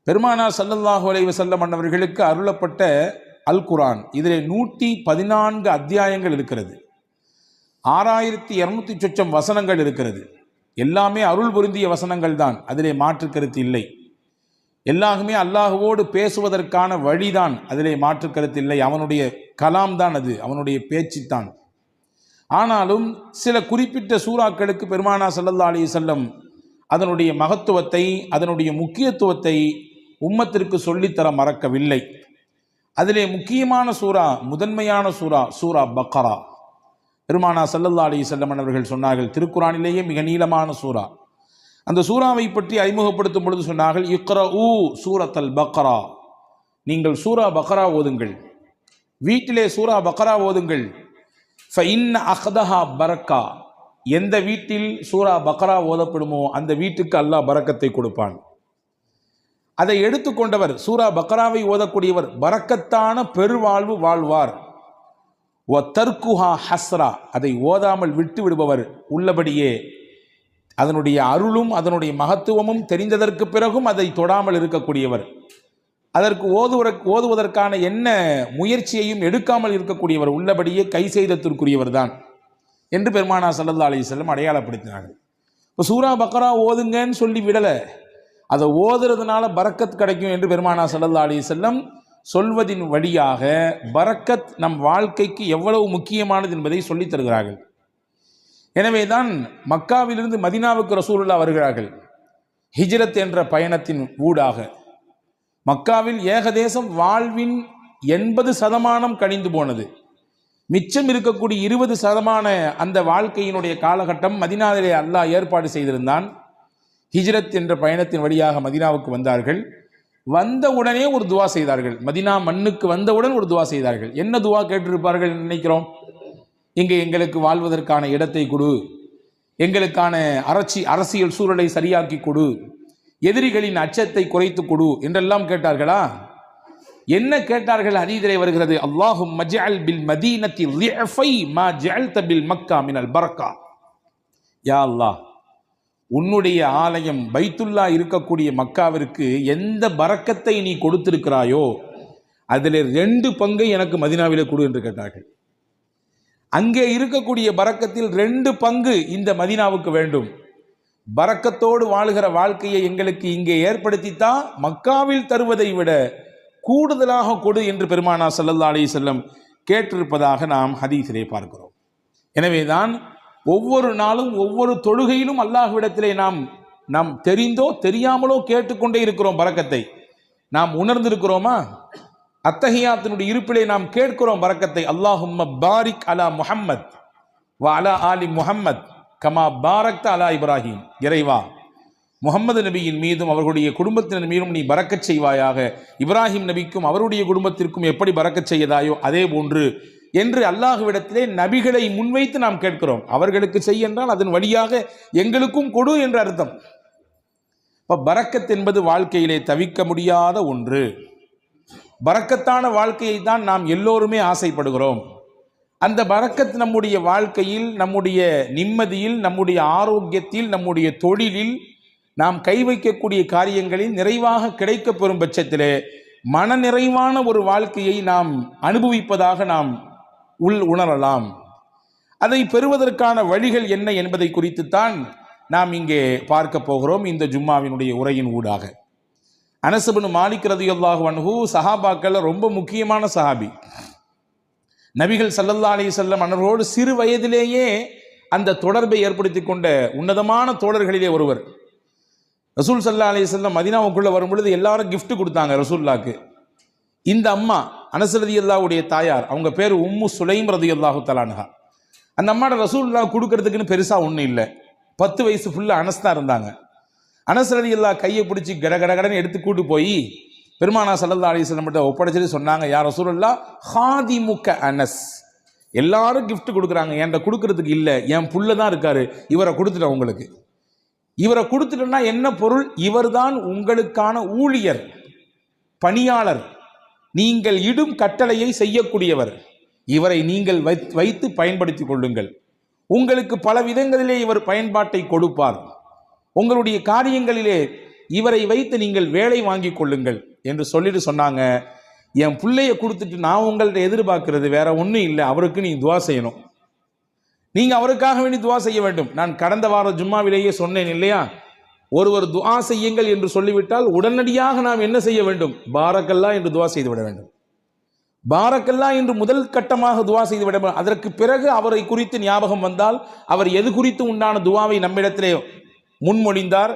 பெருமானார் ஸல்லல்லாஹு அலைஹி வஸல்லம் அவர்களுக்கு அருளப்பட்ட அல் குர்ஆன் இதிலே 114 அத்தியாயங்கள் இருக்கிறது. 6200 சொச்சம் வசனங்கள் இருக்கிறது. எல்லாமே அருள் பொருந்திய வசனங்கள் தான், அதிலே மாற்று கருத்து இல்லை. எல்லாருமே அல்லாஹுவோடு பேசுவதற்கான வழிதான், அதிலே மாற்று கருத்து இல்லை. அவனுடைய கலாம் தான் அது, அவனுடைய பேச்சு தான். ஆனாலும் சில குறிப்பிட்ட சூறாக்களுக்கு பெருமானார் ஸல்லல்லாஹு அலைஹி வஸல்லம் அதனுடைய மகத்துவத்தை, அதனுடைய முக்கியத்துவத்தை உம்மத்திற்கு சொல்லித்தர மறக்கவில்லை. அதிலே முக்கியமான சூரா, முதன்மையான சூரா சூரா பக்ரா. பெருமானார் ஸல்லல்லாஹு அலைஹி வஸல்லம் அவர்கள் சொன்னார்கள், திருக்குரானிலேயே மிக நீளமான சூரா. அந்த சூறாவை பற்றி அறிமுகப்படுத்தும் பொழுது சொன்னார்கள், இக்ரஊ சூரத்தல் பக்ரா, நீங்கள் சூரா பக்ரா ஓதுங்கள், வீட்டிலே சூரா பக்ரா ஓதுங்கள். ஃபஇன்ன அஹ்தஹா பரக்கா, எந்த வீட்டில் சூரா பக்ரா ஓதப்படுமோ அந்த வீட்டுக்கு அல்லாஹ் பரக்கத்தை கொடுப்பான். அதை எடுத்துக்கொண்டவர், சூரா பக்ராவை ஓதக்கூடியவர் பரக்கத்தான பெருவாழ்வு வாழ்வார். வ தர்குஹா ஹஸ்ரா, அதை ஓதாமல் விட்டு விடுபவர் உள்ளபடியே அதனுடைய அருளும் அதனுடைய மகத்துவமும் தெரிந்ததற்கு பிறகும் அதை தொடாமல் இருக்கக்கூடியவர், அதற்கு ஓதுவதற்கான என்ன முயற்சியையும் எடுக்காமல் இருக்கக்கூடியவர் உள்ளபடியே கை செய்தத்திற்குரியவர் தான் என்று பெருமானார் ஸல்லல்லாஹு அலைஹி வஸல்லம் அடையாளப்படுத்தினார்கள். இப்போ சூரா பக்ரா ஓதுங்கன்னு சொல்லி விடலை, அதை ஓதுறதுனால பரக்கத் கிடைக்கும் என்று பெருமானார் ஸல்லல்லாஹு அலைஹி வஸல்லம் சொல்வதின் வழியாக பரக்கத் நம் வாழ்க்கைக்கு எவ்வளவு முக்கியமானது என்பதை சொல்லித் தருகிறார்கள். எனவே தான் மக்காவிலிருந்து மதீனாவுக்கு ரசூலுல்லாஹ் வருகிறார்கள். ஹிஜ்ரத் என்ற பயணத்தின் ஊடாக மக்காவில் ஏகதேசம் வாழ்வின் 80% கழிந்து போனது. மிச்சம் இருக்கக்கூடிய 20% அந்த வாழ்க்கையினுடைய காலகட்டம் மதீனாவிலே அல்லாஹ் ஏற்பாடு செய்திருந்தான். ஹிஜ்ரத் என்ற பயணத்தின் வழியாக மதீனாவுக்கு வந்தார்கள். வந்த உடனே ஒரு துவா செய்தார்கள். மதீனா மண்ணுக்கு வந்தவுடன் ஒரு துவா செய்தார்கள். என்ன துவா கேட்டிருப்பார்கள் நினைக்கிறோம்? இங்கே எங்களுக்கு வாழ்வதற்கான இடத்தை கொடு, எங்களுக்கான அரசியல் சூழலை சரியாக்கி கொடு, எதிரிகளின் அச்சத்தை குறைத்து கொடு என்றெல்லாம் கேட்டார்களா? என்ன கேட்டார்கள்? ஹதீஸிலே வருகிறது, அல்லாஹும்ம ஜஅல் பில் மதீனத்தி லிஃபை மா ஜஅல்த பில் மக்கா மினல் பரக்கா. யா அல்லாஹ், உன்னுடைய ஆலயம் பைத்துல்லா இருக்கக்கூடிய மக்காவிற்கு எந்த பரக்கத்தை நீ கொடுத்திருக்கிறாயோ அதில் 2 பங்கை எனக்கு மதீனாவிலே கொடு என்று கேட்டார்கள். அங்கே இருக்கக்கூடிய பரக்கத்தில் 2 பங்கு இந்த மதீனாவுக்கு வேண்டும். பரக்கத்தோடு வாழுகிற வாழ்க்கையை எங்களுக்கு இங்கே ஏற்படுத்தித்தான் மக்காவில் தருவதை விட கூடுதலாக கொடு என்று பெருமானார் ஸல்லல்லாஹு அலைஹி வஸல்லம் கேட்டிருப்பதாக நாம் ஹதீஸிலே பார்க்கிறோம். எனவேதான் ஒவ்வொரு நாளும் ஒவ்வொரு தொழுகையிலும் அல்லாஹ்விடத்திலே நாம் தெரிந்தோ தெரியாமலோ கேட்டுக்கொண்டே இருக்கிறோம் பரக்கத்தை. நாம் உணர்ந்திருக்கிறோமா? அத்தஹியாத்தினுடைய இருப்பிலே நாம் கேட்கிறோம் பரக்கத்தை. அல்லாஹும்ம பாரிக் அலா முஹம்மத் வ அலா ஆலி முஹம்மத் கமா பாரக்த அலா இப்ராஹிம். இறைவா, முஹம்மது நபியின் மீதும் அவர்களுடைய குடும்பத்தினர் மீதும் நீ பரக்கச் செய்வாயாக, இப்ராஹிம் நபிக்கும் அவருடைய குடும்பத்திற்கும் எப்படி பரக்கச் செய்யதாயோ அதே போன்று என்று அல்லாஹ்விடத்திலே நபிகளை முன்வைத்து நாம் கேட்கிறோம். அவர்களுக்கு செய் என்றால் அதன் வழியாக எங்களுக்கும் கொடு என்று அர்த்தம். இப்போ பரக்கத் என்பது வாழ்க்கையிலே தவிர்க்க முடியாத ஒன்று. பரக்கத்தான வாழ்க்கையை தான் நாம் எல்லோருமே ஆசைப்படுகிறோம். அந்த பரக்கத் நம்முடைய வாழ்க்கையில், நம்முடைய நிம்மதியில், நம்முடைய ஆரோக்கியத்தில், நம்முடைய தொழிலில், நாம் கை வைக்கக்கூடிய காரியங்களில் நிறைவாக கிடைக்கப் பெறும் பட்சத்திலே மன நிறைவான ஒரு வாழ்க்கையை நாம் அனுபவிப்பதாக நாம் உணரலாம். அதை பெறுவதற்கான வழிகள் என்ன என்பதை குறித்துத்தான் நாம் இங்கே பார்க்க போகிறோம் இந்த ஜும்மாவினுடைய உரையின் ஊடாக. அனஸ் இப்னு மாலிக் ரலியல்லாஹு அன்ஹு சஹாபாக்கள் ரொம்ப முக்கியமான சஹாபி. நபிகள் ஸல்லல்லாஹு அலைஹி வஸல்லம் அவர்களோடு சிறு வயதிலேயே அந்த தொடர்பை ஏற்படுத்தி கொண்ட உன்னதமான தோழர்களிலே ஒருவர். ரசூல் ஸல்லல்லாஹு அலைஹி வஸல்லம் மதீனாவுக்குள்ள வரும்பொழுது எல்லாரும் gift கொடுத்தாங்க ரசூலுல்லாஹ்க்கு. இந்த அம்மா அனஸ் ரலியல்லாஹுடைய தாயார், அவங்க பேர் உம்மு சுலைம் ரலியல்லாஹு தஆலா அன்ஹா. அந்த அம்மாட ரசூலுல்லாஹ் கொடுக்கறதுக்குன்னு பெருசா ஒன்றும் இல்லை. 10 வயசு ஃபுல்லாக அனஸ் தான் இருந்தாங்க. அனஸ் ரலியல்லாஹு கையை பிடிச்சி கடகடன்னு எடுத்து கூட்டு போய் பெருமானார் ஸல்லல்லாஹு அலைஹி வஸல்லம் கிட்ட ஒப்படைச்சிட்டு சொன்னாங்க, யா ரசூலுல்லாஹ் ஹாதிமுக்க அனஸ், எல்லாரும் gift கொடுக்குறாங்க, என்கிட்ட கொடுக்கறதுக்கு இல்லை, என் புள்ள தான் இருக்காரு, இவரை கொடுத்துட்டேன் உங்களுக்கு. இவரை கொடுத்துட்டோம்னா என்ன பொருள்? இவர்தான் உங்களுக்கான ஊழியர், பணியாளர், நீங்கள் இடும் கட்டளையை செய்யக்கூடியவர். இவரை நீங்கள் வைத்து பயன்படுத்தி கொள்ளுங்கள். உங்களுக்கு பல விதங்களிலே இவர் பயன்பாட்டை கொடுப்பார். உங்களுடைய காரியங்களிலே இவரை வைத்து நீங்கள் வேலை வாங்கி கொள்ளுங்கள் என்று சொல்லிட்டு சொன்னாங்க, என் பிள்ளைய கொடுத்துட்டு நான் உங்கள்ட்ட எதிர்பார்க்கிறது வேற ஒன்றும் இல்லை, அவருக்கு நீங்க துவா செய்யணும், நீங்க அவருக்காக வேண்டி துவா செய்ய வேண்டும். நான் கடந்த வார ஜும்மாவிலேயே சொன்னேன் இல்லையா, ஒருவர் துஆ செய்யுங்கள் என்று சொல்லிவிட்டால் உடனடியாக நாம் என்ன செய்ய வேண்டும்? பாரக்கல்லா என்று துஆ செய்து விட வேண்டும். பாரக்கல்லா என்று முதல் கட்டமாக துஆ செய்து விட வேண்டும். அதற்கு பிறகு அவரை குறித்து ஞாபகம் வந்தால் அவர் எது குறித்து உண்டான துஆவை நம்மிடத்திலே முன்மொழிந்தார்,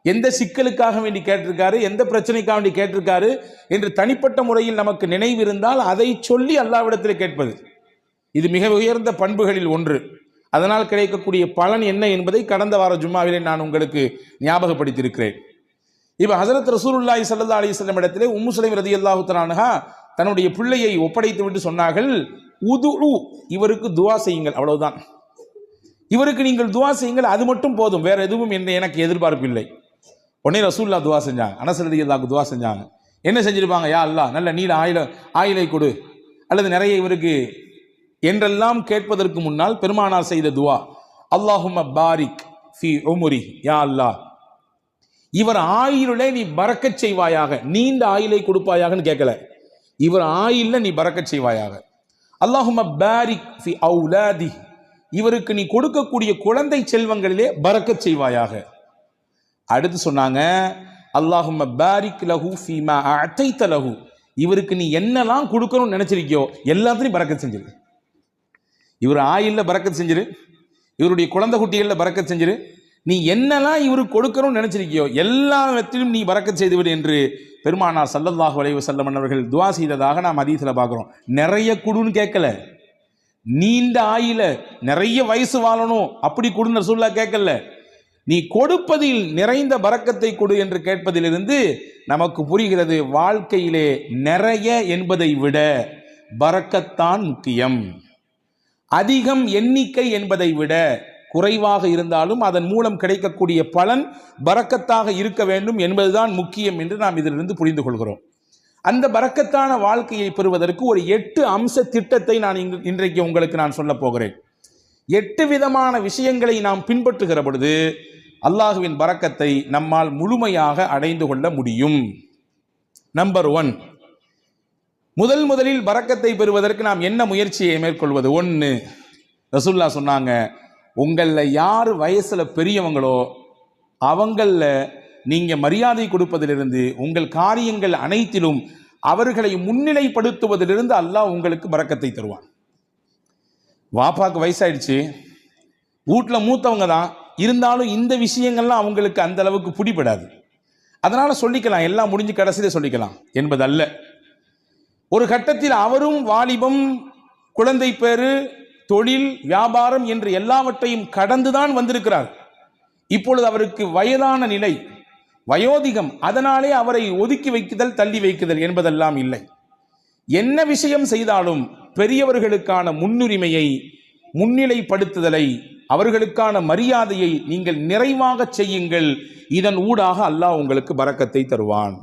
எந்த சிக்கலுக்காக வேண்டி கேட்டிருக்காரு, எந்த பிரச்சனைக்காக வேண்டி கேட்டிருக்காரு என்று தனிப்பட்ட முறையில் நமக்கு நினைவு இருந்தால் அதை சொல்லி அல்லாஹ்விடத்திலே கேட்பது, இது மிக உயர்ந்த பண்புகளில் ஒன்று. அதனால் கிடைக்கக்கூடிய பலன் என்ன என்பதை கடந்த வார ஜும்மாவிலே நான் உங்களுக்கு ஞாபகப்படுத்தியிருக்கிறேன். இப்போ ஹஸரத் ரசூலுல்லாஹி ஸல்லல்லாஹு அலைஹி வஸல்லம் இடத்திலே உம்மு சுலைம் ரலியல்லாஹு தஆலா அன்ஹா தன்னுடைய பிள்ளையை ஒப்படைத்து விட்டு சொன்னார்கள், உதுஉ, இவருக்கு துஆ செய்யுங்கள், அவ்வளவுதான், இவருக்கு நீங்கள் துஆ செய்யுங்கள், அது மட்டும் போதும், வேற எதுவும் எனக்கு எதிர்பார்ப்பு இல்லை. உடனே ரசூலுல்லாஹ் துஆ செஞ்சாங்க, அனஸ் ரலியல்லாஹு துஆ செஞ்சாங்க. என்ன செஞ்சிருப்பாங்க? யா அல்லாஹ் நல்ல நீல ஆயிலை கொடு அல்லது நிறைய இவருக்கு என்றெல்லாம் கேட்பதற்கு முன்னால் பெருமானார் செய்த துஆ, அல்லாஹும்ம பாரிக் ஃபி உம்ரி, யா அல்லாஹ் இவர் ஆயிலே நீ பரக்கத் செய்வாயாக, நீண்ட ஆயிலை கொடுப்பாயாகன்னு கேட்கல, இவர் ஆயில்ல நீ பரக்கத் செய்வாயாக. அல்லாஹும்ம பாரிக் ஃபி அவுலாதி, இவருக்கு நீ கொடுக்கக்கூடிய குழந்தை செல்வங்களிலே பரக்கத் செய்வாயாக. அடுத்து சொன்னாங்க, அல்லாஹும்ம பாரிக் லஹு ஃபீமா அஅதைத லஹு, இவருக்கு நீ என்னெல்லாம் கொடுக்கணும்னு நினைச்சிருக்கியோ எல்லாத்தையும் பரக்கத் செஞ்சிரு. இவர் ஆயில்ல பரக்கத் செஞ்சிரு, இவருடைய குழந்தை குட்டிகளில் பரக்கத் செஞ்சிரு, நீ என்னெல்லாம் இவருக்கு கொடுக்கணும்னு நினைச்சிருக்கியோ எல்லாவற்றிலும் நீ பரக்கத் செய்துவிடு என்று பெருமானார் ஸல்லல்லாஹு அலைஹி வஸல்லம் அவர்கள் துஆ செய்ததாக நாம் ஹதீஸ்ல பார்க்கிறோம். நிறைய குடுன்னு கேட்கல, நீண்ட ஆயில நிறைய வயசு வாழணும் அப்படி குடுன்னு ரசூலுல்லாஹ் கேட்கல, நீ கொடுப்பதில் நிறைந்த பரக்கத்தை கொடு என்று கேட்பதிலிருந்து நமக்கு புரிகிறது, வாழ்க்கையிலே நிறைய என்பதை விட பரக்கத்தான் முக்கியம். அதிகம் எண்ணிக்கை என்பதை விட குறைவாக இருந்தாலும் அதன் மூலம் கிடைக்கக்கூடிய பலன் பரக்கத்தாக இருக்க வேண்டும் என்பதுதான் முக்கியம் என்று நாம் இதிலிருந்து புரிந்து கொள்கிறோம். அந்த பரக்கத்தான வாழ்க்கையை பெறுவதற்கு ஒரு 8 அம்ச திட்டத்தை நான் இன்றைக்கு உங்களுக்கு நான் சொல்ல போகிறேன். 8 விதமான விஷயங்களை நாம் பின்பற்றுகிற பொழுது அல்லாஹுவின் பரக்கத்தை நம்மால் முழுமையாக அடைந்து கொள்ள முடியும். நம்பர் 1, முதலில் பரக்கத்தை பெறுவதற்கு நாம் என்ன முயற்சியை மேற்கொள்வது? 1, ரசூலுல்லாஹ் சொன்னாங்க, உங்களில் யார் வயசுல பெரியவங்களோ அவங்கள நீங்க மரியாதை கொடுப்பதிலிருந்து உங்கள் காரியங்கள் அனைத்திலும் அவர்களை முன்னிலைப்படுத்துவதிலிருந்து அல்லாஹ் உங்களுக்கு பரக்கத்தை தருவான். வாப்பாக்கு வயசாயிடுச்சு, வீட்டில் மூத்தவங்க தான் இருந்தாலும் இந்த விஷயங்கள்லாம் அவங்களுக்கு அந்த அளவுக்கு பிடிபடாது, அதனால சொல்லிக்கலாம், எல்லாம் முடிஞ்சு கடைசியில சொல்லிக்கலாம் என்பதல்ல. ஒரு கட்டத்தில் அவரும் வாலிபம், குழந்தை பேரு, தொழில், வியாபாரம் என்று எல்லாவற்றையும் கடந்துதான் வந்திருக்கிறார். இப்பொழுது அவருக்கு வயதான நிலை, வயோதிகம், அதனாலே அவரை ஒதுக்கி வைக்குதல், தள்ளி வைக்குதல் என்பதெல்லாம் இல்லை. என்ன விஷயம் செய்தாலும் பெரியவர்களுக்கான முன்னுரிமையை, முன்னிலைப்படுத்துதலை, அவர்களுக்கான மரியாதையை நீங்கள் நிறைவாக செய்யுங்கள். இதன் ஊடாக அல்லாஹ் உங்களுக்கு பரக்கத்தை தருவான்.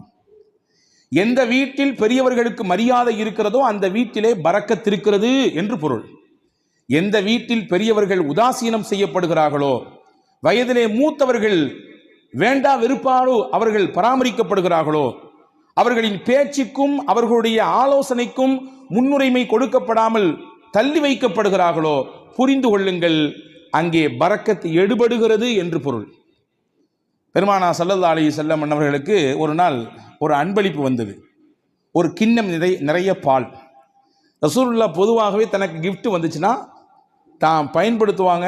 எந்த வீட்டில் பெரியவர்களுக்கு மரியாதை இருக்கிறதோ அந்த வீட்டிலே பரக்கத் இருக்கிறது என்று பொருள். எந்த வீட்டில் பெரியவர்கள் உதாசீனம் செய்யப்படுகிறார்களோ, வயதிலே மூத்தவர்கள் வேண்டா வெறுப்பாரோ அவர்கள் பராமரிக்கப்படுகிறார்களோ, அவர்களின் பேச்சுக்கும் அவர்களுடைய ஆலோசனைக்கும் முன்னுரிமை கொடுக்கப்படாமல் தள்ளி வைக்கப்படுகிறார்களோ, புரிந்து கொள்ளுங்கள், அங்கே பரக்கத் எடுபடுகிறது என்று பொருள். பெருமானார் ஸல்லல்லாஹு அலைஹி வஸல்லம் அவர்களுக்கு ஒரு நாள் ஒரு அன்பளிப்பு வந்தது. ஒரு கிண்ணம் நிறைய பால். ரசூலுல்லாஹ் பொதுவாகவே தனக்கு கிஃப்ட் வந்துச்சுன்னா தான் பயன்படுத்துவாங்க.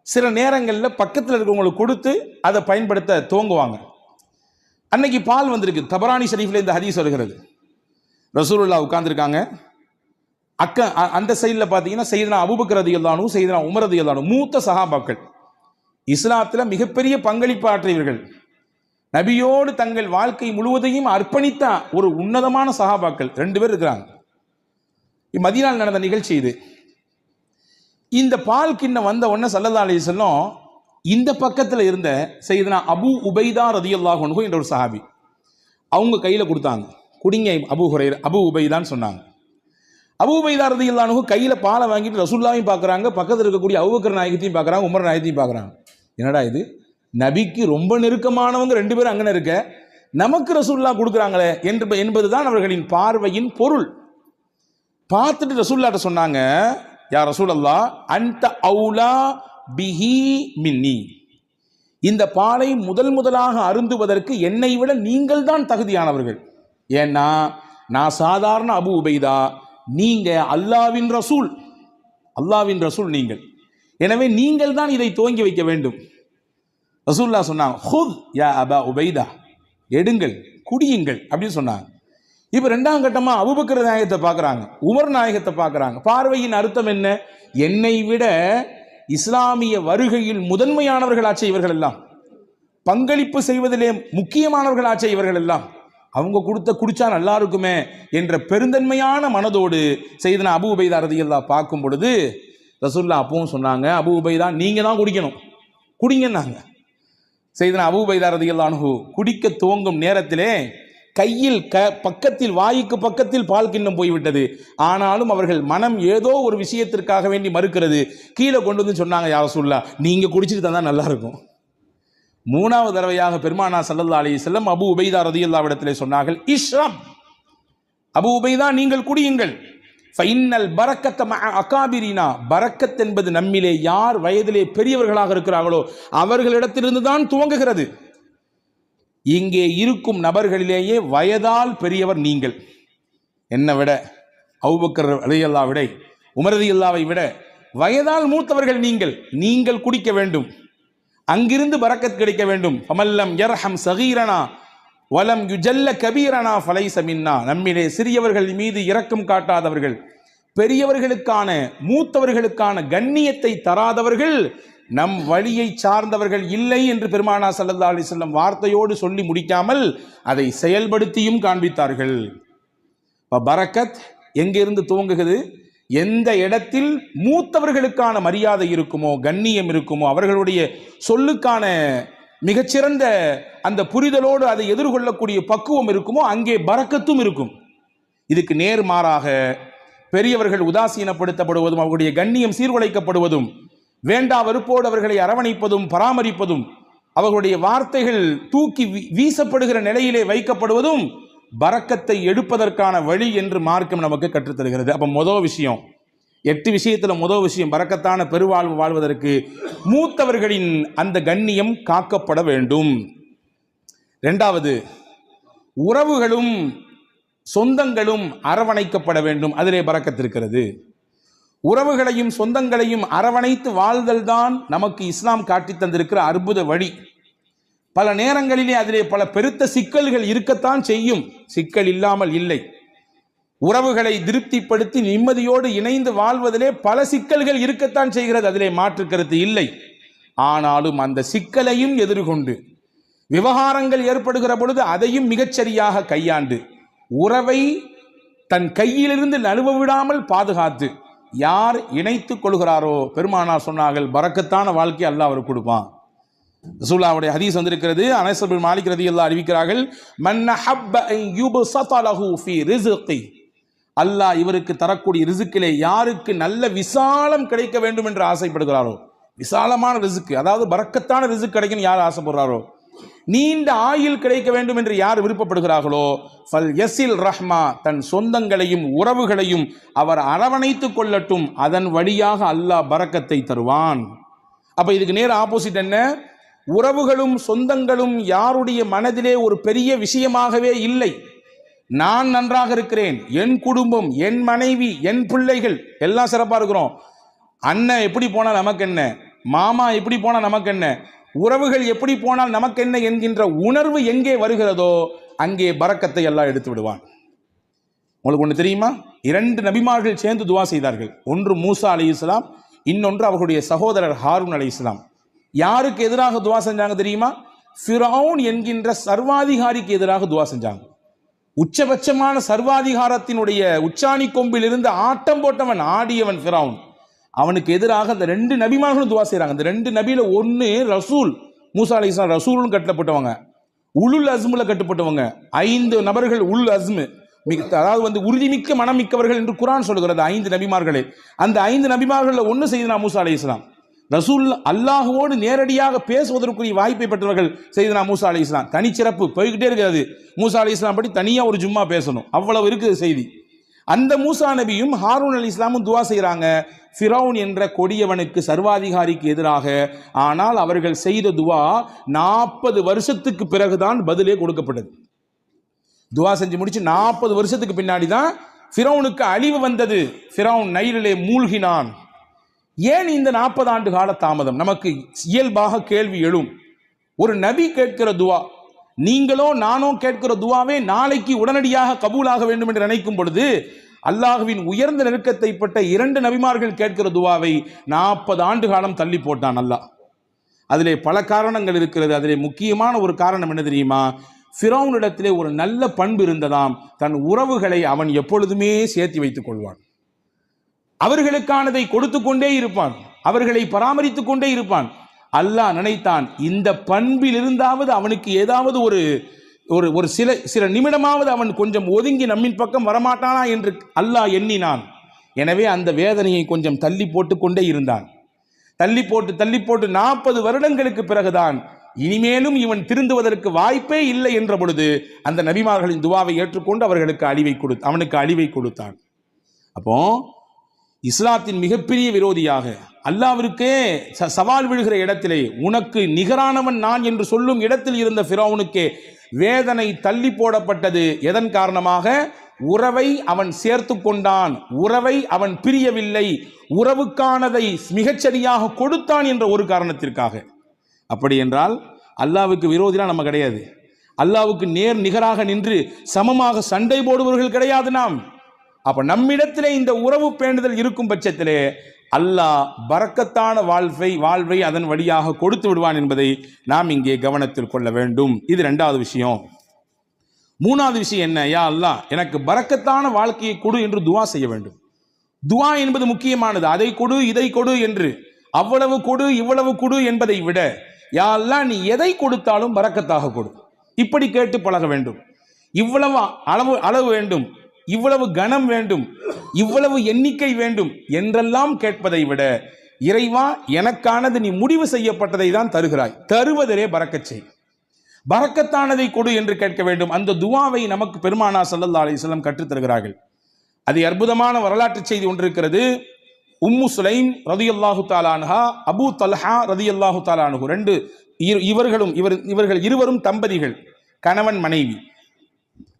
சில நேரங்களில் பக்கத்தில் இருக்கிறவங்களுக்கு கொடுத்து அதை பயன்படுத்த துவங்குவாங்க. அன்னைக்கு பால் வந்திருக்கு. தபரானி ஷரீஃபில் இந்த ஹதீஸ் வருகிறது. ரசூலுல்லாஹ் உட்கார்ந்துருக்காங்க. அந்த சைடில் பார்த்தீங்கன்னா சையதுனா அபூபக்கர் ரலியல்லாஹு அன்ஹு, சையதுனா உமர் ரலியல்லாஹு அன்ஹு, மூத்த சஹாபாக்கள், இஸ்லாத்தில் மிகப்பெரிய பங்களிப்பு ஆற்றியவர்கள், நபியோடு தங்கள் வாழ்க்கை முழுவதையும் அர்ப்பணித்த ஒரு உன்னதமான சஹாபாக்கள் 2 பேர் இருக்கிறாங்க. மதீனாவில் நடந்த நிகழ்ச்சி இது. இந்த பால் கிண்ணம் வந்த உடனே ஸல்லல்லாஹு அலைஹி வஸல்லம் இந்த பக்கத்தில் இருந்த சையதுனா அபூ உபைதா ரலியல்லாஹு அன்ஹு என்ற ஒரு சஹாபி, அவங்க கையில் கொடுத்தாங்க. குடிங்க அபூ உபைதான்னு சொன்னாங்க. அபூ உபைதா ரலியல்லாஹு அன்ஹு கையில் பாலை வாங்கிட்டு ரசூலுல்லாஹையும் பார்க்குறாங்க, பக்கத்தில் இருக்கக்கூடிய அபூபக்கர் நாயகத்தையும் பார்க்குறாங்க, உமர் நாயகத்தையும் பார்க்குறாங்க. என்னடா இது, நபிக்கு ரொம்ப நெருக்கமானவங்க 2 பேரும் அங்கே இருக்க, நமக்கு ரசூலுல்லாஹ் கொடுக்குறாங்களே என்பதுதான் அவர்களின் பார்வையின் பொருள். பார்த்துட்டு ரசூலுல்லாஹ்ட்ட சொன்னாங்க, யா ரசூலல்லாஹ் அன்த அவுலா பிஹி மின்னி, இந்த பாலை முதலாக அருந்துவதற்கு என்னை விட நீங்கள் தான் தகுதியானவர்கள். ஏன்னா நான் சாதாரண அபு உபைதா, நீங்க அல்லாவின் ரசூல் நீங்கள். எனவே நீங்கள் தான் இதை துவங்கி வைக்க வேண்டும். ரசூலுல்லாஹ் சொன்னாங்க, ஹுத் யா அபா உபைதா, எடுங்கள், குடியுங்கள் அப்படின்னு சொன்னாங்க. இப்ப 2ஆம் கட்டமா அபூபக்கர் நாயகத்தை பார்க்கறாங்க, உமர் நாயகத்தை பார்க்கறாங்க. பார்வையின் அர்த்தம் என்ன? என்னை விட இஸ்லாமிய வருகையில் முதன்மையானவர்களாச்சே இவர்கள் எல்லாம், பங்களிப்பு செய்வதிலே முக்கியமானவர்களாச்சே இவர்கள் எல்லாம், அவங்க குடிச்சா நல்லா இருக்குமே என்ற பெருந்தன்மையான மனதோடு செய்தனா அபூ உபைதா ரலியல்லாஹு பார்க்கும் பொழுது ரசூலுல்லாஹ் அப்பவும் சொன்னாங்க, அபூ உபைதா நீங்க தான் குடிக்கணும், குடிங்கன்னாங்க. செய்தனா அபூ உபைதா ரலியல்லாஹு அன்ஹு குடிக்க துவங்கும் நேரத்திலே கையில் பக்கத்தில், வாய்க்கு பக்கத்தில் பால் கிண்ணம் போய்விட்டது. ஆனாலும் அவர்கள் மனம் ஏதோ ஒரு விஷயத்திற்காக வேண்டி மறுக்கிறது. கீழே கொண்டு வந்து சொன்னாங்க, யா ரசூலுல்லாஹ் நீங்க குடிச்சிட்டு தந்தா நல்லா இருக்கும். 3வது தடவையாக பெருமானார் ஸல்லல்லாஹு அலைஹி வஸல்லம் அபூ உபைதா ரலியல்லாஹு இடத்திலே சொன்னார்கள், இஷ்ரப், அபூ உபைதா நீங்கள் குடியுங்கள். ஃபைன்னல் பரக்கத்த மஅ அகாபிரினா, பரக்கத் என்பது நம்மிலே யார் வயதிலே பெரியவர்களாக இருக்கிறார்களோ அவர்களிடத்திலிருந்து தான் துவங்குகிறது. இங்கே இருக்கும் நபர்களிலேயே வயதால் பெரியவர் நீங்கள், என்னை விட, அபூபக்கர் ரலியல்லாஹு விட, உமர் ரலியல்லாஹை விட வயதால் மூத்தவர்கள் நீங்கள் குடிக்க வேண்டும். அங்கிருந்து பரக்கத் கிடைக்க வேண்டும். ஃபமல்லம் யர்ஹம் சகீரனா வலம் யுஜல்ல கபீரனா ஃபலைஸ மின்னா, நம்மிலே சிறியவர்கள் மீது இரக்கம் காட்டாதவர்கள், பெரியவர்களுக்கான மூத்தவர்களுக்கான கண்ணியத்தை தராதவர்கள் நம் வழியை சார்ந்தவர்கள் இல்லை என்று பெருமானார் ஸல்லல்லாஹு அலைஹி வஸல்லம் வார்த்தையோடு சொல்லி முடிக்காமல் அதை செயல்படுத்தியும் காண்பித்தார்கள். பரக்கத் எங்கிருந்து துவங்குகிறது? எந்த இடத்தில் மூத்தவர்களுக்கான மரியாதை இருக்குமோ, கண்ணியம் இருக்குமோ, அவர்களுடைய சொல்லுக்கான மிகச்சிறந்த அந்த புரிதலோடு அதை எதிர்கொள்ளக்கூடிய பக்குவம் இருக்குமோ, அங்கே பரக்கத்தும் இருக்கும். இதுக்கு நேர்மாறாக பெரியவர்கள் உதாசீனப்படுத்தப்படுவதும், அவர்களுடைய கண்ணியம் சீர்குலைக்கப்படுவதும், வேண்டா வெறுப்போடு அவர்களை அரவணைப்பதும் பராமரிப்பதும், அவர்களுடைய வார்த்தைகள் தூக்கி வீசப்படுகிற நிலையிலே வைக்கப்படுவதும் பரக்கத்தை எடுப்பதற்கான வழி என்று மார்க்கம் நமக்கு கற்றுத்தருகிறது. அப்ப முதல் விஷயம், 8 விஷயத்துல முதல் விஷயம், பரக்கத்தான பெருவாழ்வு வாழ்வதற்கு மூத்தவர்களின் அந்த கண்ணியம் காக்கப்பட வேண்டும். 2வது, உறவுகளும் சொந்தங்களும் அரவணைக்கப்பட வேண்டும். அதிலே பரக்கத் இருக்கிறது. உறவுகளையும் சொந்தங்களையும் அரவணைத்து வாழ்தல் தான் நமக்கு இஸ்லாம் காட்டி தந்திருக்கிற அற்புத வழி. பல நேரங்களிலே அதிலே பல பெருத்த சிக்கல்கள் இருக்கத்தான் செய்யும், சிக்கல் இல்லாமல் இல்லை. உறவுகளை திருப்திப்படுத்தி நிம்மதியோடு இணைந்து வாழ்வதிலே பல சிக்கல்கள் இருக்கத்தான் செய்கிறது, அதிலே மாற்று கருத்து இல்லை. ஆனாலும் அந்த சிக்கலையும் எதிர்கொண்டு விவகாரங்கள் ஏற்படுகிற பொழுது அதையும் மிகச்சரியாக கையாண்டு உறவை தன் கையிலிருந்து நழுவ விடாமல் பாதுகாத்து யார் இணைத்துக் கொள்கிறாரோ, பெருமானார் சொன்னார்கள், பரக்கத்தான வாழ்க்கை அல்லாஹ் அவருக்கு கொடுப்பான். ரசூலுல்லாஹ்வுடைய ஹதீஸ் வந்திருக்கிறது. அனஸ் பின் மாலிக் ரலியல்லாஹு அறிவிக்கிறார்கள், மன் ஹப்ப அன் யுபஸத லஹு ஃபீ ரிஸ்கி, அல்லாஹ் இவருக்கு தரக்கூடிய ரிஸ்கிலே யாருக்கு நல்ல விசாலம் கிடைக்க வேண்டும் என்று ஆசைப்படுகிறாரோ, விசாலமான ரிஸ்க், அதாவது பரக்கத்தான ரிஸ்க் கிடைக்கும் யார் ஆசைப்படுறாரோ, நீண்ட ஆயுள் கிடைக்க வேண்டும் என்று யார் விருப்பப்படுகிறார்களோ, ஃபல் யஸில் ரஹ்மா, தன் சொந்தங்களையும் உறவுகளையும் அவர் அரவணைத்துக் கொள்ளட்டும், அதன் வழியாக அல்லாஹ் பரக்கத்தை தருவான். அப்ப இதுக்கு நேர் ஆப்போசிட் என்ன? உறவுகளும் சொந்தங்களும் யாருடைய மனதிலே ஒரு பெரிய விஷயமாகவே இல்லை. நான் நன்றாக இருக்கிறேன், என் குடும்பம், என் மனைவி, என் பிள்ளைகள் எல்லாம் சிறப்பா இருக்கிறோம், அண்ணன் எப்படி போனால் நமக்கு என்ன, மாமா எப்படி போனால் நமக்கு என்ன, உறவுகள் எப்படி போனால் நமக்கு என்ன என்கின்ற உணர்வு எங்கே வருகிறதோ அங்கே பரக்கத்தை எல்லாம் எடுத்து விடுவான். உங்களுக்கு ஒன்று தெரியுமா? 2 நபிமார்கள் சேர்ந்து துவா செய்தார்கள். ஒன்று மூசா அலைஹிஸ்ஸலாம், இன்னொன்று அவர்களுடைய சகோதரர் ஹாரூன் அலைஹிஸ்ஸலாம். யாருக்கு எதிராக துவா செஞ்சாங்க தெரியுமா? ஃபிரௌன் என்கின்ற சர்வாதிகாரிக்கு எதிராக துவா செஞ்சாங்க. உச்சபட்சமான சர்வாதிகாரத்தினுடைய உச்சாணி கொம்பில் இருந்து ஆட்டம் போட்டவன், ஆடியவன் ஃபிரௌன். அவனுக்கு எதிராக அந்த 2 நபிமார்களும் துவா செய்கிறாங்க. அந்த 2 நபியில ஒன்று ரசூல், மூசா அலைஹிஸ்ஸலாம் ரசூல்னு கட்டப்பட்டவங்க, உலுல் அஸ்முல கட்டுப்பட்டவங்க. 5 நபர்கள் உல் அஸ்மு, அதாவது உறுதிமிக்க மனமிக்கவர்கள் என்று குர்ஆன் சொல்கிறது 5 நபிமார்களே. அந்த 5 நபிமார்கள் ஒன்று செய்தனா மூசா அலைஹிஸ்ஸலாம். ரசூல் அல்லாஹுவோடு நேரடியாக பேசுவதற்குரிய வாய்ப்பை பெற்றவர்கள் செய்தனா மூசா அலைஹிஸ்ஸலாம். தனிச்சிறப்பு போய்கிட்டே இருக்கிறது. மூசா அலைஹிஸ்ஸலாம் பற்றி தனியாக ஒரு ஜும்மா பேசணும், அவ்வளவு இருக்குது செய்தி. அந்த மூசா நபியும் ஹாரூன் அலைஹிஸ்ஸலாமும் துவா செய்கிறாங்க ஃபிரௌன் என்ற கொடியவனுக்கு, சர்வாதிகாரிக்கு எதிராக. ஆனால் அவர்கள் செய்த துவா 40 வருஷத்துக்கு பிறகுதான் பதிலே கொடுக்கப்பட்டது. துவா செஞ்சு முடிச்சு 40 வருஷத்துக்கு பின்னாடி தான் ஃபிரௌனுக்கு அழிவு வந்தது. ஃபிரௌன் நைலிலே மூழ்கினான். ஏன் இந்த 40 ஆண்டு கால தாமதம்? நமக்கு இயல்பாக கேள்வி எழும். ஒரு நபி கேட்கிற துவா, நீங்களோ நானோ கேட்கிற துவாவே நாளைக்கு உடனடியாக கபூலாக வேண்டும் என்று நினைக்கும் பொழுது, அல்லாஹ்வின் உயர்ந்த நெருக்கத்தை பட்ட 2 நபிமார்கள் கேட்கிற துவாவை 40 ஆண்டு காலம் தள்ளி போட்டான் அல்லாஹ். அதிலே பல காரணங்கள் இருக்கிறது. அதிலே முக்கியமான ஒரு காரணம் என்ன தெரியுமா? ஃபிரௌனிடத்திலே ஒரு நல்ல பண்பு இருந்ததாம். தன் உறவுகளை அவன் எப்பொழுதுமே சேர்த்து வைத்துக் கொள்வான். அவர்களுக்கானதை கொடுத்து கொண்டே இருப்பான், அவர்களை பராமரித்துக் கொண்டே இருப்பான். அல்லாஹ் நினைத்தான், இந்த பண்பில் இருந்தாவது அவனுக்கு ஏதாவது ஒரு ஒரு சில நிமிடமாவது அவன் கொஞ்சம் ஒதுங்கி நம்மின் பக்கம் வரமாட்டானா என்று அல்லாஹ் எண்ணினான். எனவே அந்த வேதனையை கொஞ்சம் தள்ளி போட்டு கொண்டே இருந்தான். தள்ளி போட்டு 40 வருடங்களுக்கு பிறகுதான் இனிமேலும் இவன் திருந்துவதற்கு வாய்ப்பே இல்லை என்ற பொழுது அந்த நபிமார்களின் துவாவை ஏற்றுக்கொண்டு அவர்களுக்கு அவனுக்கு அழிவை கொடுத்தான். அப்போ இஸ்லாத்தின் மிகப்பெரிய விரோதியாக, அல்லாஹ்விற்கே சவால் விழுகிற இடத்திலே, உனக்கு நிகரானவன் நான் என்று சொல்லும் இடத்தில் இருந்த ஃபிரௌனுக்கே வேதனை தள்ளி போடப்பட்டது. எதன் காரணமாக? உறவை அவன் சேர்த்து கொண்டான், உறவை அவன் பிரியவில்லை, உறவுக்கானதை மிகச்சரியாக கொடுத்தான் என்ற ஒரு காரணத்திற்காக. அப்படி என்றால் அல்லாஹ்வுக்கு விரோதினா நம்ம கிடையாது. அல்லாஹ்வுக்கு நேர் நிகராக நின்று சமமாக சண்டை போடுபவர்கள் கிடையாது நாம். அப்ப நம்மிடத்திலே இந்த உறவு பேணுதல் இருக்கும் பட்சத்திலே அல்லாஹ் பரக்கத்தான வாழ்வை அதன் வழியாக கொடுத்து விடுவான் என்பதை நாம் இங்கே கவனத்தில் கொள்ள வேண்டும். இது 2வது விஷயம். 3வது விஷயம் என்ன? யா அல்லாஹ் எனக்கு பரக்கத்தான வாழ்க்கையை கொடு என்று துவா செய்ய வேண்டும். துவா என்பது முக்கியமானது. அதை கொடு, இதை கொடு என்று, அவ்வளவு கொடு இவ்வளவு கொடு என்பதை விட, யா அல்லாஹ் நீ எதை கொடுத்தாலும் பரக்கத்தாக கொடு, இப்படி கேட்டு பழக வேண்டும். இவ்வளவு அளவு வேண்டும், இவ்வளவு கனம் வேண்டும், இவ்வளவு எண்ணிக்கை வேண்டும் என்றெல்லாம் கேட்பதை விட, இறைவா எனக்கானது நீ முடிவு செய்யப்பட்டதை தான் தருகிறாய், தருவதிலே பரக்கச் செய், பரக்கத்தானதை கொடு என்று கேட்க வேண்டும். அந்த துவாவை நமக்கு பெருமானார் ஸல்லல்லாஹு அலைஹி வஸல்லம் கற்றுத் தருகிறார்கள். அது அற்புதமான வரலாற்று செய்தி ஒன்று இருக்கிறது. உம்மு சுலைம் ரலியல்லாஹு தஆலா அன்ஹா, அபூ தல்ஹா ரலியல்லாஹு தஆலா அன்ஹு, இவர்கள் இருவரும் தம்பதிகள், கணவன் மனைவி.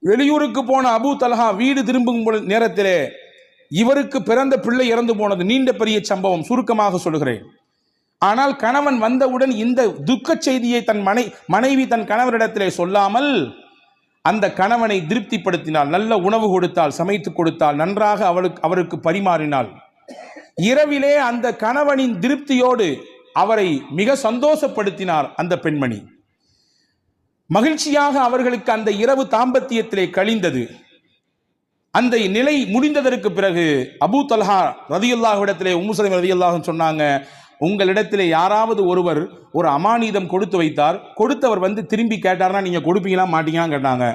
வெளியூருக்கு போன அபூ தல்ஹா வீடு திரும்பும் நேரத்திலே இவருக்கு பிறந்த பிள்ளை இறந்து போனது. நீண்ட பெரிய சம்பவம், சுருக்கமாக சொல்கிறேன். ஆனால் கணவன் வந்தவுடன் இந்த துக்க செய்தியை தன் மனைவி தன் கணவரிடத்திலே சொல்லாமல் அந்த கணவனை திருப்திப்படுத்தினாள். நல்ல உணவு கொடுத்தால், சமைத்து கொடுத்தால், நன்றாக அவருக்கு பரிமாறினாள். இரவிலே அந்த கணவனின் திருப்தியோடு அவரை மிக சந்தோஷப்படுத்தினார் அந்த பெண்மணி. மகிழ்ச்சியாக அவர்களுக்கு அந்த இரவு தாம்பத்தியத்திலே கழிந்தது. அந்த நிலை முடிந்ததற்கு பிறகு அபூ தல்ஹா ரலியல்லாஹு இடத்திலே உம்மு சலமா ரலியல்லாஹு சொன்னாங்க, உங்களிடத்திலே யாராவது ஒருவர் ஒரு அமானிதம் கொடுத்து வைத்தார், கொடுத்தவர் வந்து திரும்பி கேட்டார்னா நீங்க கொடுப்பீங்களா மாட்டீங்களான்னு கேட்டாங்க.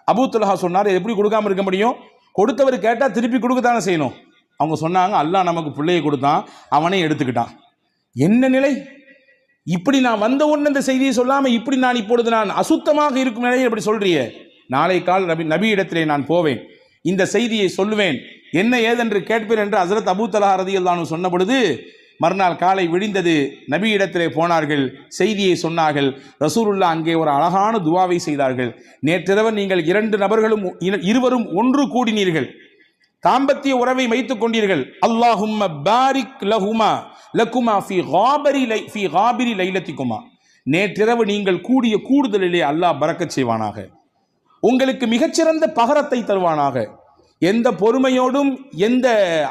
அபூ தல்ஹா சொன்னார், எப்படி கொடுக்காம இருக்க முடியும், கொடுத்தவர் கேட்டா திருப்பி கொடுக்கத்தானே செய்யணும். அவங்க சொன்னாங்க, அல்லாஹ் நமக்கு பிள்ளையை கொடுத்தான், அவனே எடுத்துக்கிட்டான். என்ன நிலை! இப்படி நான் வந்த உடனே இந்த செய்தியை சொல்லாம இப்படி நான் இப்பொழுது நான் அசுத்தமாக இருக்கும் நிலையில் இப்படி சொல்றியே, நாளை கால் நபி இடத்திலே நான் போவேன், இந்த செய்தியை சொல்லுவேன், என்ன ஏதென்று கேட்பேன் என்று ஹஸரத் அபூ தல்ஹா ரலியல்லாஹு அன்ஹு சொன்ன பொழுது மறுநாள் காலை விடிந்தது. நபி இடத்திலே போனார்கள், செய்தியை சொன்னார்கள். ரசூலுல்லாஹ் அங்கே ஒரு அழகான துவாவை செய்தார்கள். நேற்றிரவு நீங்கள் இருவரும் ஒன்று கூடினீர்கள், தாம்பத்திய உறவை வைத்துக் கொண்டீர்கள். அல்லாஹும்ம பாரிக் லஹுமா லகுமா ஃபீ காபிரி லைலத்திகுமா, நேற்றிரவு நீங்கள் கூடிய கூடுதலிலே அல்லாஹ் பரக்கத் செய்வானாக, உங்களுக்கு மிகச்சிறந்த பகரத்தை தருவானாக. எந்த பொறுமையோடும் எந்த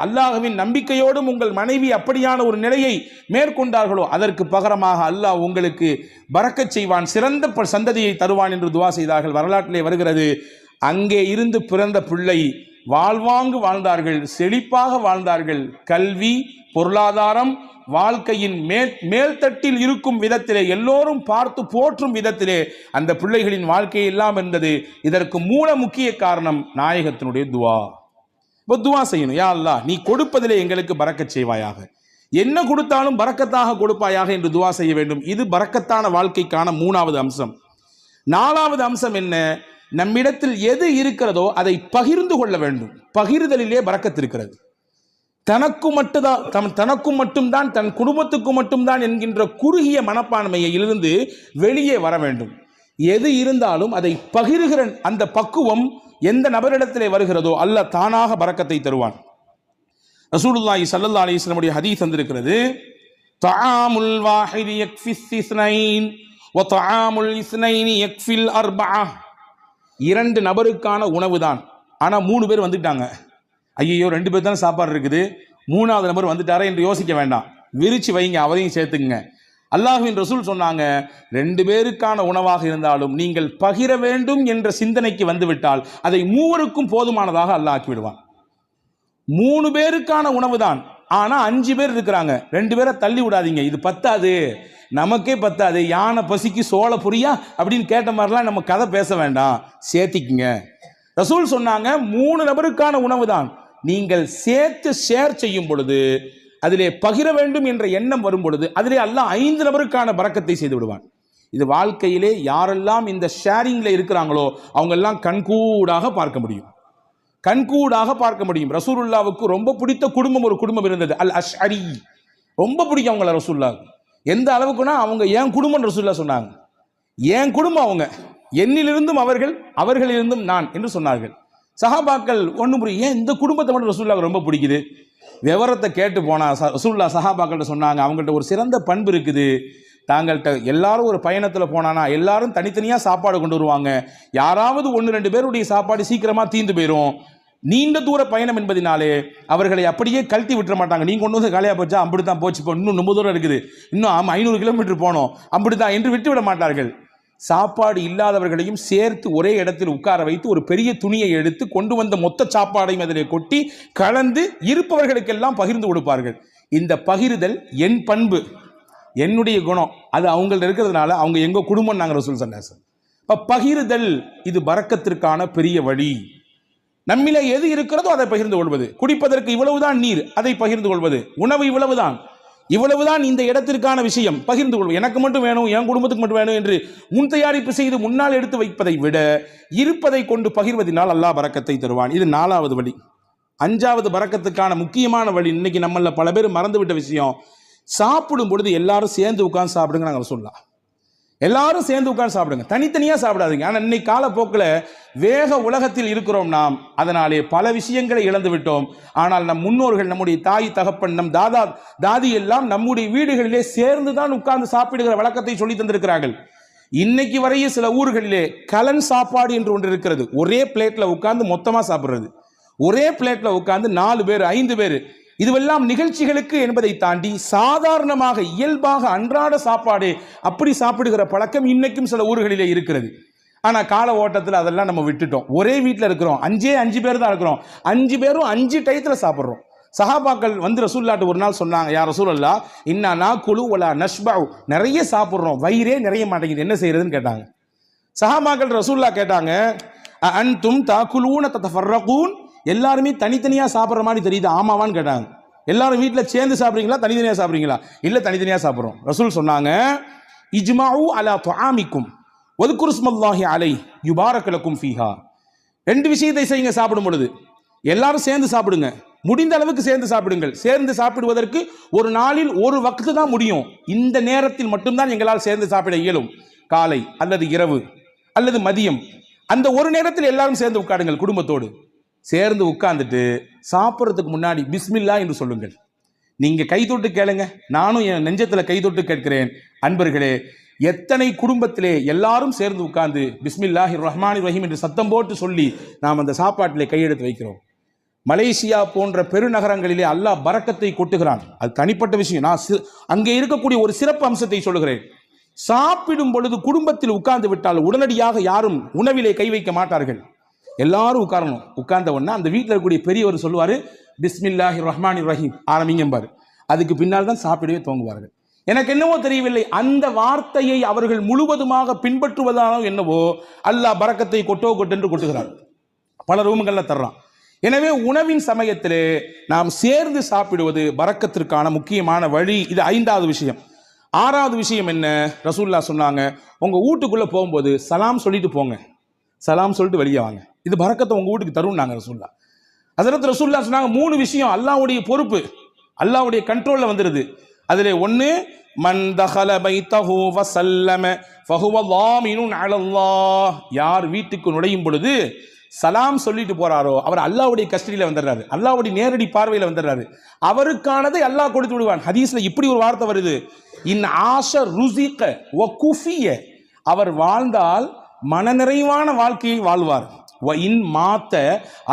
அல்லாஹ்வின் நம்பிக்கையோடும் உங்கள் மனைவி அப்படியான ஒரு நிலையை மேற்கொண்டார்களோ அதற்கு பகரமாக அல்லாஹ் உங்களுக்கு பரக்கச் செய்வான், சிறந்த சந்ததியை தருவான் என்று துவா செய்தார்கள். வரலாற்றிலே வருகிறது, அங்கே இருந்து பிறந்த பிள்ளை வாழ்வாங்கு வாழ்ந்தார்கள், செழிப்பாக வாழ்ந்தார்கள். கல்வி, பொருளாதாரம், வாழ்க்கையின் மேல்தட்டில் இருக்கும் விதத்திலே, எல்லோரும் பார்த்து போற்றும் விதத்திலே அந்த பிள்ளைகளின் வாழ்க்கை எல்லாம் இருந்தது. இதற்கு மூல முக்கிய காரணம் நாயகத்தினுடைய துவா. துவா செய்யணும், யா அல்லாஹ் நீ கொடுப்பதிலே எங்களுக்கு பரக்கச் செய்வாயாக, என்ன கொடுத்தாலும் பரக்கத்தாக கொடுப்பாயாக என்று துவா செய்ய வேண்டும். இது பரக்கத்தான வாழ்க்கைக்கான 3வது அம்சம். 4வது அம்சம் என்ன? நம்மிடத்தில் எது இருக்கிறதோ அதை பகிர்ந்து கொள்ள வேண்டும். பகிர்தலிலே பரக்கத்து இருக்கிறது. தனக்கும் மட்டும்தான் தன் குடும்பத்துக்கு மட்டும்தான் என்கின்ற குறுகிய மனப்பான்மையிலிருந்து வெளியே வர வேண்டும். எது இருந்தாலும் அதை பகிர்கிற அந்த பக்குவம் எந்த நபரிடத்திலே வருகிறதோ அல்லாஹ் தானாக பரக்கத்தை தருவான். ரசூலுல்லாஹி ஸல்லல்லாஹு அலைஹி வஸல்லம் உடைய ஹதீஸ் வந்திருக்கிறது, தஆமுல் வாஹிதி யக்ஃபிஸ் இஸ்னைன் வ தஆமுல் இஸ்னைனி யக்ஃபில் அர்பஅ. 2 நபருக்கான உணவு தான், ஆனால் 3 பேர் வந்துட்டாங்க. ஐயோ 2 பேர் தானே சாப்பாடு இருக்குது, 3வது நபர் வந்துட்டாரே என்று யோசிக்க வேண்டாம், விரிச்சு வைங்க, அவரையும் சேர்த்துக்குங்க. அல்லாஹ்வின் ரசூல் சொன்னாங்க, 2 பேருக்கான உணவாக இருந்தாலும் நீங்கள் பகிர வேண்டும் என்ற சிந்தனைக்கு வந்துவிட்டால் அதை 3க்கும் போதுமானதாக அல்லாஹ் ஆக்கி விடுவான். 3 பேருக்கான உணவு தான், ஆனா 5 பேர் இருக்கிறாங்க, 2 பேரை தள்ளி விடாதீங்க, இது பத்தாது, நமக்கே பத்தாது, யானை பசிக்கு சோள புரியா அப்படின்னு கேட்ட மாதிரிலாம் நம்ம கதை பேச வேண்டாம், சேர்த்திக்குங்க. ரசூல் சொன்னாங்க 3 நபருக்கான உணவு தான், நீங்கள் சேர்த்து ஷேர் செய்யும் பொழுது, அதிலே பகிர வேண்டும் என்ற எண்ணம் வரும் பொழுது அதிலே அல்லாஹ் 5 நபருக்கான பரக்கத்தை செய்து விடுவான். இது வாழ்க்கையிலே யாரெல்லாம் இந்த ஷேரிங்ல இருக்கிறாங்களோ அவங்க எல்லாம் கண்கூடாக பார்க்க முடியும், கண்கூடாக பார்க்க முடியும். ரசூலுல்லாவுக்கு ரொம்ப பிடித்த குடும்பம் ஒரு குடும்பம் இருந்தது, அல் அஷ்அரி. ரொம்ப பிடிக்கும் அவங்கள ரசூலுல்லாஹ். எந்த அளவுக்குன்னா அவங்க என் குடும்பம் ரசூலுல்லாஹ் சொன்னாங்க. என் குடும்பம் அவங்க, என்னிலிருந்தும் அவர்கள், அவர்களிலிருந்தும் நான் என்று சொன்னார்கள். சஹாபாக்கள் ஒன்றும் புரியும், ஏன் இந்த குடும்பத்தை மட்டும் ரசூலுல்லாஹ் ரொம்ப பிடிக்குது? விவரத்தை கேட்டு போனா ரசூலுல்லாஹ் சஹாபாக்கள்கிட்ட சொன்னாங்க, அவங்கள்ட்ட ஒரு சிறந்த பண்பு இருக்குது. தாங்கள்கிட்ட எல்லாரும் ஒரு பயணத்தில் போனானா எல்லாரும் தனித்தனியாக சாப்பாடு கொண்டு வருவாங்க, யாராவது 1-2 பேருடைய சாப்பாடு சீக்கிரமாக தீர்ந்து போயிடும். நீண்ட தூர பயணம் என்பதினாலே அவர்களை அப்படியே கழட்டி விட்டுற மாட்டாங்க. நீங்க கொண்டு வந்து காலியாக போச்சா, அப்படித்தான் போச்சு, இப்போ இன்னும் ரொம்ப தூரம் இருக்குது, இன்னும் 500 கிலோமீட்டர் போனோம், அப்படித்தான் என்று விட்டு விட மாட்டார்கள். சாப்பாடு இல்லாதவர்களையும் சேர்த்து ஒரே இடத்தில் உட்கார வைத்து ஒரு பெரிய துணியை எடுத்து கொண்டு வந்த மொத்த சாப்பாடையும் அதிலே கொட்டி கலந்து இருப்பவர்களுக்கெல்லாம் பகிர்ந்து கொடுப்பார்கள். இந்த பகிர்தல் என் பண்பு, என்னுடைய குணம், அது அவங்கள்ட்ட இருக்கிறதுனால அவங்க எங்க குடும்பம் நாங்கள் ரசூல் ஸல்லல்லாஹு அலைஹி வஸல்லம். இப்ப பகிர்தல் இது பரக்கத்திற்கான பெரிய வழி. நம்மிலே எது இருக்கிறதோ அதை பகிர்ந்து கொள்வது. குடிப்பதற்கு இவ்வளவுதான் நீர், அதை பகிர்ந்து கொள்வது. உணவு இவ்வளவுதான் இந்த இடத்திற்கான விஷயம், பகிர்ந்து கொள்வது. எனக்கு மட்டும் வேணும், என் குடும்பத்துக்கு மட்டும் வேணும் என்று முன் தயாரிப்பு செய்து முன்னால் எடுத்து வைப்பதை விட இருப்பதை கொண்டு பகிர்வதனால் அல்லாஹ் பரக்கத்தை தருவான். இது 4வது வழி. 5வது பரக்கத்துக்கான முக்கியமான வழி, இன்னைக்கு நம்மள பல பேர் மறந்துவிட்ட விஷயம், சாப்பிடும் பொழுது எல்லாரும் சேர்ந்து உட்கார்ந்து சாப்பிடுங்க. நாங்கள் சொல்லலாம், எல்லாரும் சேர்ந்து உட்கார்ந்து சாப்பிடுங்க, தனித்தனியா சாப்பிடாதீங்க. ஆனால் இன்னைக்கு காலப்போக்கில் வேக உலகத்தில் இருக்கிறோம் நாம், அதனாலே பல விஷயங்களை இழந்து விட்டோம். ஆனால் நம் முன்னோர்கள், நம்முடைய தாய் தகப்பன், நம் தாதி எல்லாம் நம்முடைய வீடுகளிலே சேர்ந்து தான் உட்கார்ந்து சாப்பிடுகிற வழக்கத்தை சொல்லி தந்திருக்கிறார்கள். இன்னைக்கு வரையும் சில ஊர்களிலே கலன் சாப்பாடு என்று ஒன்று இருக்கிறது. ஒரே பிளேட்ல உட்கார்ந்து மொத்தமா சாப்பிடுறது, ஒரே பிளேட்ல உட்கார்ந்து 4 பேர் 5 பேர், இதுவெல்லாம் நிகழ்ச்சிகளுக்கு என்பதை தாண்டி சாதாரணமாக இயல்பாக அன்றாட சாப்பாடு அப்படி சாப்பிடுகிற பழக்கம் இன்னைக்கும் சில ஊர்களிலே இருக்கிறது. ஆனா கால ஓட்டத்தில் அதெல்லாம் நம்ம விட்டுட்டோம். ஒரே வீட்டில் இருக்கிறோம், 5 பேர் தான் இருக்கிறோம், 5 பேரும் 5 டயத்துல சாப்பிட்றோம். சஹாபாக்கள் வந்து ரசூலுல்லாஹ்ட்ட ஒரு நாள் சொன்னாங்க, யா ரசூலல்லாஹ் இன்னா நாகுலு வலா நஷ்பஉ, நிறைய சாப்பிட்றோம், வயிறே நிறைய மாட்டேங்குது, என்ன செய்யறதுன்னு கேட்டாங்க. சஹாபாக்கள் ரசூலுல்லாஹ் கேட்டாங்க, அன்தும் தாகுலூன ததஃபர்ரகூன், எல்லாருமே தனித்தனியா சாப்பிட்ற மாதிரி தெரியுது, ஆமாவான்னு கேட்டாங்க. எல்லாரும் வீட்டில் சேர்ந்து சாப்பிட்றீங்களா, தனித்தனியா சாப்பிட்றீங்களா? இல்லை, தனித்தனியா சாப்பிட்றோம். ரசூல் சொன்னாங்க, இஜ்மாஉ அலா துஆமிக்கும் வذ்குரு ஸ்மல்லாஹி அலைஹி யுபாரக லக்கும் ஃபீஹா. 2 விஷயத்தை செய்யுங்க சாப்பிடும் பொழுது, எல்லாரும் சேர்ந்து சாப்பிடுங்க, முடிந்த அளவுக்கு சேர்ந்து சாப்பிடுங்கள். சேர்ந்து சாப்பிடுவதற்கு ஒரு நாளில் ஒரு வக்து தான் முடியும், இந்த நேரத்தில் மட்டும்தான் எங்களால் சேர்ந்து சாப்பிட இயலும், காலை அல்லது இரவு அல்லது மதியம், அந்த ஒரு நேரத்தில் எல்லாரும் சேர்ந்து உட்காருங்கள். குடும்பத்தோடு சேர்ந்து உட்கார்ந்துட்டு சாப்பிட்றதுக்கு முன்னாடி பிஸ்மில்லா என்று சொல்லுங்கள். நீங்க கை தொட்டு கேளுங்க, நானும் என் நெஞ்சத்துல கை தொட்டு கேட்கிறேன். அன்பர்களே, எத்தனை குடும்பத்திலே எல்லாரும் சேர்ந்து உட்கார்ந்து பிஸ்மில்லாஹிர் ரஹ்மானிர் ரஹீம் என்று சத்தம் போட்டு சொல்லி நாம் அந்த சாப்பாட்டிலே கையெடுத்து வைக்கிறோம். மலேசியா போன்ற பெருநகரங்களிலே அல்லாஹ் பரக்கத்தை கொட்டுகிறான். அது தனிப்பட்ட விஷயம். நான் அங்கே இருக்கக்கூடிய ஒரு சிறப்பு அம்சத்தை சொல்லுகிறேன். சாப்பிடும் பொழுது குடும்பத்தில் உட்கார்ந்து விட்டால் உடனடியாக யாரும் உணவிலே கை வைக்க மாட்டார்கள். எல்லாரும் உட்காரணும். உட்கார்ந்த உடனே அந்த வீட்டில் இருக்கக்கூடிய பெரியவர் சொல்லுவாரு, பிஸ்மில்லாஹிர் ரஹ்மானிர் ரஹீம் ஆரம்பிங்கம்பாரு. அதுக்கு பின்னால் தான் சாப்பிடவே துவங்குவார்கள். எனக்கு என்னவோ தெரியவில்லை, அந்த வார்த்தையை அவர்கள் முழுவதுமாக பின்பற்றுவதானோ என்னவோ அல்லாஹ் பரக்கத்தை கொட்டென்று கொட்டுகிறான். பல ரூமுகள்ல தர்றான். எனவே உணவின் சமயத்திலே நாம் சேர்ந்து சாப்பிடுவது பரக்கத்திற்கான முக்கியமான வழி. இது 5வது விஷயம். 6வது விஷயம் என்ன? ரசூலுல்லாஹ் சொன்னாங்க, உங்க வீட்டுக்குள்ள போகும்போது சலாம் சொல்லிட்டு போங்க, சலாம் சொல்லிட்டு வெளியே வாங்க. இது பரக்கத்தை உங்க வீட்டுக்கு தரும் நாங்க ரசூலுல்லாஹ். ஹஸரத் ரசூலுல்லாஹ் சொன்னாங்க 3 விஷயம் அல்லாஹ்வுடைய பொறுப்பு, அல்லாஹ்வுடைய கண்ட்ரோல்ல வந்துருது. அதிலே 1, மன் தஹல பைத்தஹு வஸல்லம ஃபஹுவ லாமினுன் அலல்லாஹ். யார் வீட்டுக்கு நுழையும் பொழுது சலாம் சொல்லிட்டு போறாரோ அவர் அல்லாஹ்வுடைய கஸ்டடியில வந்துடுறாரு, அல்லாஹ்வுடைய நேரடி பார்வையில வந்துடுறாரு. அவருக்கானதை அல்லாஹ் கொடுத்து விடுவான். ஹதீஸ்ல இப்படி ஒரு வார்த்தை வருது, இன் ஆஷ ருஸிக வ குஃபிய. அவர் வாழ்ந்தால் மனநிறைவான வாழ்க்கையை வாழ்வார். வ இன் மாத்த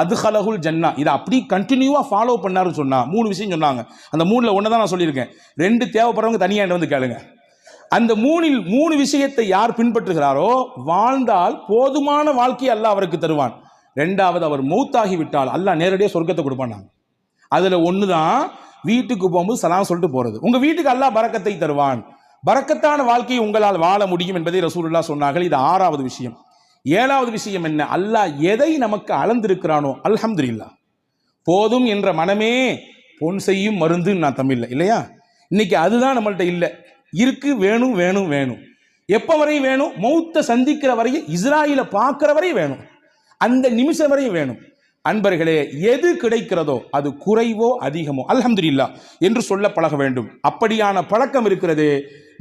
அத்ஹலஹுல் ஜன்னா. இதை அப்படி கண்டினியூவா ஃபாலோ பண்ணாருன்னு சொன்னா 3 விஷயம் சொன்னாங்க. அந்த 3ல ஒன்று தான் நான் சொல்லியிருக்கேன். 2 தேவைப்படுறவங்க தனியாக வந்து கேளுங்க. அந்த 3ல் 3 விஷயத்தை யார் பின்பற்றுகிறாரோ வாழ்ந்தால் போதுமான வாழ்க்கையை அல்லாஹ் அவருக்கு தருவான். 2வது, அவர் மௌத்தாகி விட்டால் அல்லாஹ் நேரடியாக சொர்க்கத்தை கொடுப்பான். அதுல 1 தான் வீட்டுக்கு போகும்போது சலாம் சொல்லிட்டு போறது. உங்க வீட்டுக்கு அல்லாஹ் பரக்கத்தை தருவான். பரக்கத்தான வாழ்க்கையை உங்களால் வாழ முடியும் என்பதை ரசூலுல்லாஹ் சொன்னார்கள். இது 6வது விஷயம். 7வது விஷயம் என்ன? அல்லாஹ் எதை நமக்கு அளந்திருக்கிறானோ அல்ஹம்துலில்லாஹ், போதும் என்ற மனமே பொன் செய்யும் மருந்து நான் தமிழ்ல இல்லையா? இன்னைக்கு அதுதான் நம்மள்ட்ட இல்லை. இருக்கு, வேணும் வேணும் வேணும். எப்ப வரை வேணும்? மௌத்த சந்திக்கிற வரையும், இஸ்ராயில பார்க்கிற வரையும் வேணும், அந்த நிமிஷம் வரையும் வேணும். அன்பர்களே, எது கிடைக்கிறதோ அது குறைவோ அதிகமோ அல்ஹம்துலில்லாஹ் என்று சொல்ல பழக வேண்டும். அப்படியான பழக்கம் இருக்கிறது.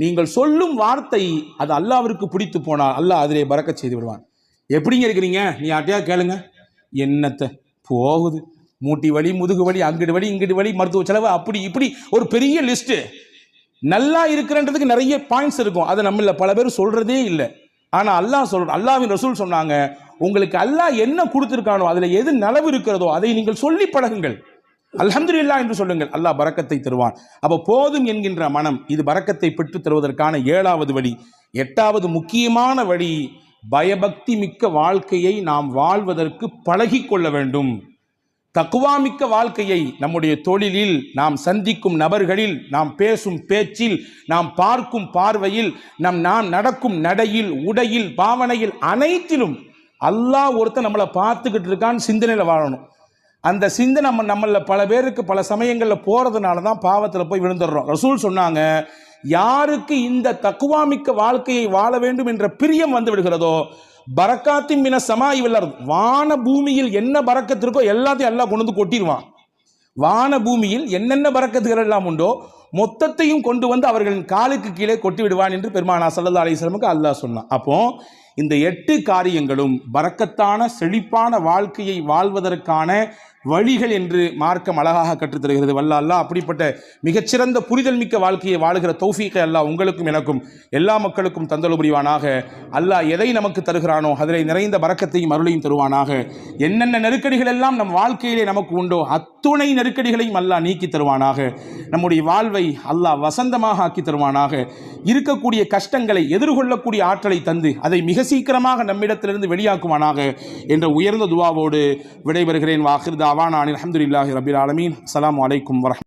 நீங்கள் சொல்லும் வார்த்தை அது அல்லாஹ்விற்கு பிடித்து போனால் அல்லாஹ் அதிலே பரக்கத் செய்து விடுவான். எப்படிங்க இருக்கிறீங்க? நீ யார்ட்டையா கேளுங்க, என்னத்தை போகுது, மூட்டி வலி, முதுகு வலி, அங்கிட்டு வலி, இங்கிட்டு வலி, மருத்துவ செலவு, அப்படி இப்படி ஒரு பெரிய லிஸ்ட். நல்லா இருக்கிறன்றதுக்கு நிறைய பாயிண்ட்ஸ் இருக்கும், அதை நம்மள பல பேர் சொல்றதே இல்லை. ஆனா அல்லாஹ்வின் ரசூல் சொன்னாங்க, உங்களுக்கு அல்லாஹ் என்ன கொடுத்திருக்கானோ அதுல எது நலவு இருக்கிறதோ அதை நீங்கள் சொல்லி பழகுங்கள், அல்ஹம்துலில்லாஹ் என்று சொல்லுங்கள், அல்லாஹ் பரக்கத்தை தருவான். அப்ப போதும் என்கின்ற மனம் இது பரக்கத்தை பெற்று தருவதற்கான 7வது வழி. 8வது முக்கியமான வழி, பயபக்தி மிக்க வாழ்க்கையை நாம் வாழ்வதற்கு பழகி கொள்ள வேண்டும். தக்வா மிக்க வாழ்க்கையை நம்முடைய தொழிலில், நாம் சந்திக்கும் நபர்களில், நாம் பேசும் பேச்சில், நாம் பார்க்கும் பார்வையில், நாம் நடக்கும் நடையில், உடையில், பாவனையில், அனைத்திலும் அல்லாஹ் ஒருத்தன் நம்மளை பார்த்துக்கிட்டு இருக்கான்னு சிந்தனையில் வாழணும். அந்த சிந்தனை நம்மள பல பேருக்கு பல சமயங்களில் போறதுனால தான் பாவத்தில் போய் விழுந்துடுறோம். ரசூல் சொன்னாங்க, யாருக்கு இந்த தக்வா மிக்க வாழ்க்கையை வாழ வேண்டும் என்ற பிரியம் வந்து விடுகிறதோ, பரக்காத்தின் மின சமாய் வல்லர், வான பூமியில் என்ன பரக்கத்து இருக்கோ எல்லாத்தையும் அல்லாஹ் கொண்டு வந்து கொட்டிடுவான். வான பூமியில் என்னென்ன பரக்கத்துகள் எல்லாம் உண்டோ மொத்தத்தையும் கொண்டு வந்து அவர்களின் காலுக்கு கீழே கொட்டி விடுவான் என்று பெருமானார் ஸல்லல்லாஹு அலைஹி வஸல்லம் அல்லாஹ் சொன்னான். அப்போ இந்த 8 காரியங்களும் பரக்கத்தான செழிப்பான வாழ்க்கையை வாழ்வதற்கான வழிகள் என்று மார்க்கம் அழகாக கற்றுத்தருகிறது. வல்ல அல்லாஹ் அப்படிப்பட்ட மிகச்சிறந்த புரிதல் மிக்க வாழ்க்கையை வாழுகிற தௌஃபீக்கை அல்லாஹ் உங்களுக்கும் எனக்கும் எல்லா மக்களுக்கும் தந்தல் புரிவானாக. அல்லாஹ் எதை நமக்கு தருகிறானோ அதில் நிறைந்த பரக்கத்தையும் அருளையும் தருவானாக. என்னென்ன நெருக்கடிகள் எல்லாம் நம் வாழ்க்கையிலே நமக்கு உண்டோ அத்துணை நெருக்கடிகளையும் அல்லாஹ் நீக்கி தருவானாக. நம்முடைய வாழ்வை அல்லாஹ் வசந்தமாக ஆக்கி தருவானாக. இருக்கக்கூடிய கஷ்டங்களை எதிர்கொள்ளக்கூடிய ஆற்றலை தந்து அதை மிக சீக்கிரமாக நம்மிடத்திலிருந்து வெளியாக்குவானாக என்ற உயர்ந்த துவாவோடு விடைபெறுகிறேன். வாஹிர் தாவானா அல்ஹம்துலில்லாஹி ரப்பில் ஆலமீன். அஸ்ஸலாமு அலைக்கும் வரஹ்மத்துல்லாஹி.